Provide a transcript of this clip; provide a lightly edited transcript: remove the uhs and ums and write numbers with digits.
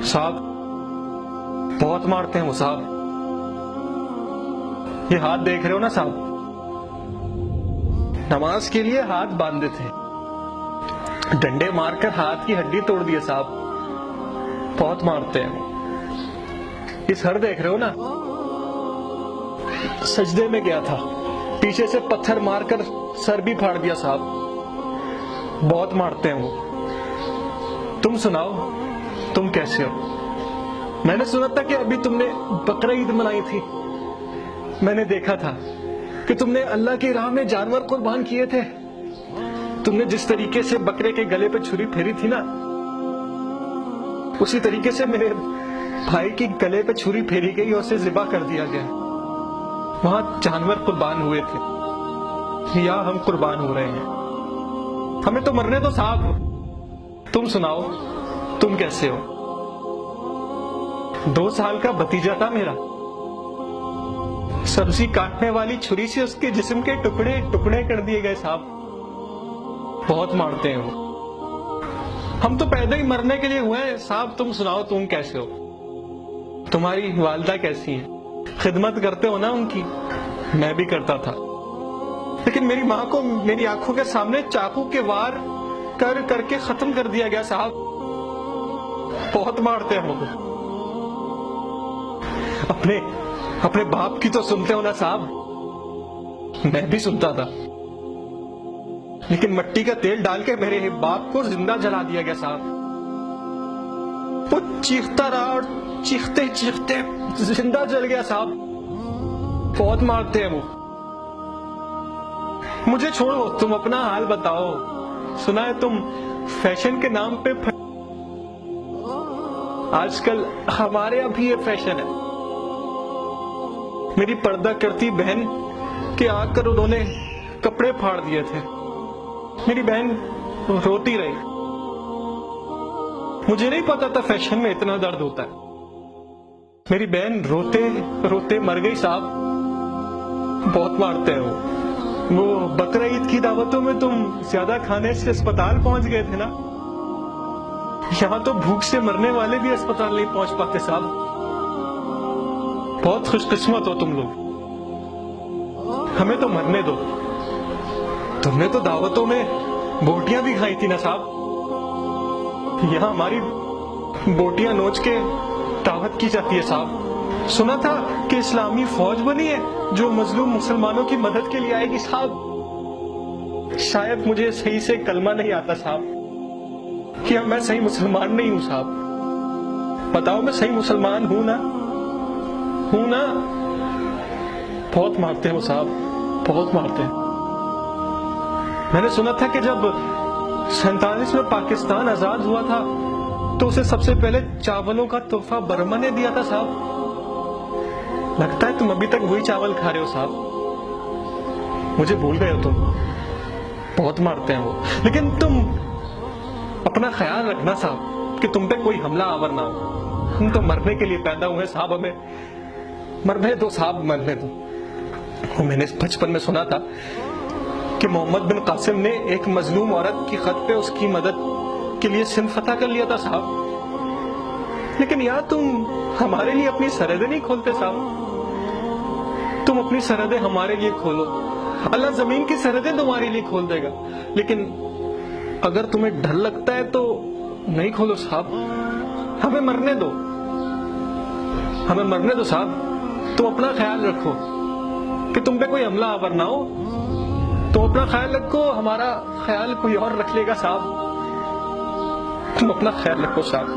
صاحب بہت مارتے ہیں وہ صاحب. یہ ہاتھ دیکھ رہے ہو نا صاحب, نماز کے لیے ہاتھ باندھے تھے, ڈنڈے مار کر ہاتھ کی ہڈی توڑ دیے صاحب. بہت مارتے ہیں. یہ سر دیکھ رہے ہو نا, سجدے میں گیا تھا, پیچھے سے پتھر مار کر سر بھی پھاڑ دیا صاحب. بہت مارتے ہیں وہ. تم سناؤ, تم کیسے ہو؟ میں نے سنا تھا کہ ابھی تم نے بقرعید منائی تھی. میں نے دیکھا تھا کہ تم نے اللہ کی راہ میں جانور قربان کیے تھے. تم نے جس طریقے سے بکرے کے گلے پہ چھری پھیری تھی نا, اسی طریقے سے میرے بھائی کی گلے پہ چھری پھیری گئی اور اسے ذبح کر دیا گیا. وہاں جانور قربان ہوئے تھے, یا ہم قربان ہو رہے ہیں. ہمیں تو مرنے دو صاحب. تم سناؤ, تم کیسے ہو؟ 2 سال کا بھتیجا تھا میرا, سبزی کاٹنے والی چھری سے اس کے جسم کے ٹکڑے ٹکڑے کر دیے گئے صاحب. بہت مارتے ہیں وہ. ہم تو پیدا ہی مرنے کے لیے ہوئے ہیں صاحب. تم سناؤ, تم کیسے ہو؟ تمہاری والدہ کیسی ہیں؟ خدمت کرتے ہو نا ان کی؟ میں بھی کرتا تھا, لیکن میری ماں کو میری آنکھوں کے سامنے چاقو کے وار کر کر کے ختم کر دیا گیا صاحب. بہت مارتے ہیں وہ. اپنے باپ کی تو سنتے ہو نا صاحب. میں بھی سنتا تھا, لیکن مٹی کا تیل ڈال کے میرے باپ کو زندہ جلا دیا گیا صاحب. وہ چیختا رہا اور چیختے چیختے زندہ جل گیا صاحب. بہت مارتے ہیں وہ. مجھے چھوڑو, تم اپنا حال بتاؤ. سنا ہے تم فیشن کے نام پہ آج کل ہمارے ابھی یہ فیشن ہے. میری پردہ کرتی بہن کے آ کر انہوں نے کپڑے پھاڑ دیے تھے. میری بہن روتی رہی. مجھے نہیں پتا تھا فیشن میں اتنا درد ہوتا ہے. میری بہن روتے روتے مر گئی صاحب. بہت مارتے ہیں وہ بقرعید کی دعوتوں میں تم زیادہ کھانے سے اسپتال پہنچ گئے تھے نا. یہاں تو بھوک سے مرنے والے بھی اسپتال نہیں پہنچ پاتے صاحب. بہت خوش قسمت ہو تم لوگ. ہمیں تو مرنے دو. تم نے تو دعوتوں میں بوٹیاں بھی کھائی تھی نا صاحب. یہاں ہماری بوٹیاں نوچ کے دعوت کی جاتی ہے صاحب. سنا تھا کہ اسلامی فوج بنی ہے جو مظلوم مسلمانوں کی مدد کے لیے آئے گی صاحب. شاید مجھے صحیح سے کلمہ نہیں آتا صاحب, کہ میں صحیح مسلمان نہیں ہوں صاحب. بتاؤ, میں صحیح مسلمان ہوں نا؟ بہت مارتے ہیں وہ صاحب, بہت مارتے ہیں. میں نے سنا تھا کہ جب 47 میں پاکستان آزاد ہوا تھا تو اسے سب سے پہلے چاولوں کا تحفہ برما نے دیا تھا صاحب. لگتا ہے تم ابھی تک وہی چاول کھا رہے ہو صاحب. مجھے بھول گئے ہو تم. بہت مارتے ہیں وہ. لیکن تم اپنا خیال رکھنا صاحب, کہ تم پہ کوئی حملہ آور نہ ہو. ہم تو مرنے کے لیے پیدا ہوئے صاحب. ہمیں مرنے دو صاحب, مرنے دو. میں نے بچپن میں سنا تھا کہ محمد بن قاسم نے ایک مظلوم عورت کی خط پہ اس کی مدد کے لیے سندھ فتح کر لیا تھا صاحب. لیکن یار تم ہمارے لیے اپنی سرحدیں نہیں کھولتے صاحب. تم اپنی سرحدیں ہمارے لیے کھولو. اللہ زمین کی سرحدیں تمہارے لیے کھول دے گا. لیکن اگر تمہیں ڈر لگتا ہے تو نہیں کھولو صاحب. ہمیں مرنے دو, ہمیں مرنے دو صاحب. تم اپنا خیال رکھو کہ تم پہ کوئی حملہ آور نہ ہو. تم اپنا خیال رکھو, ہمارا خیال کوئی اور رکھ لے گا صاحب. تم اپنا خیال رکھو صاحب.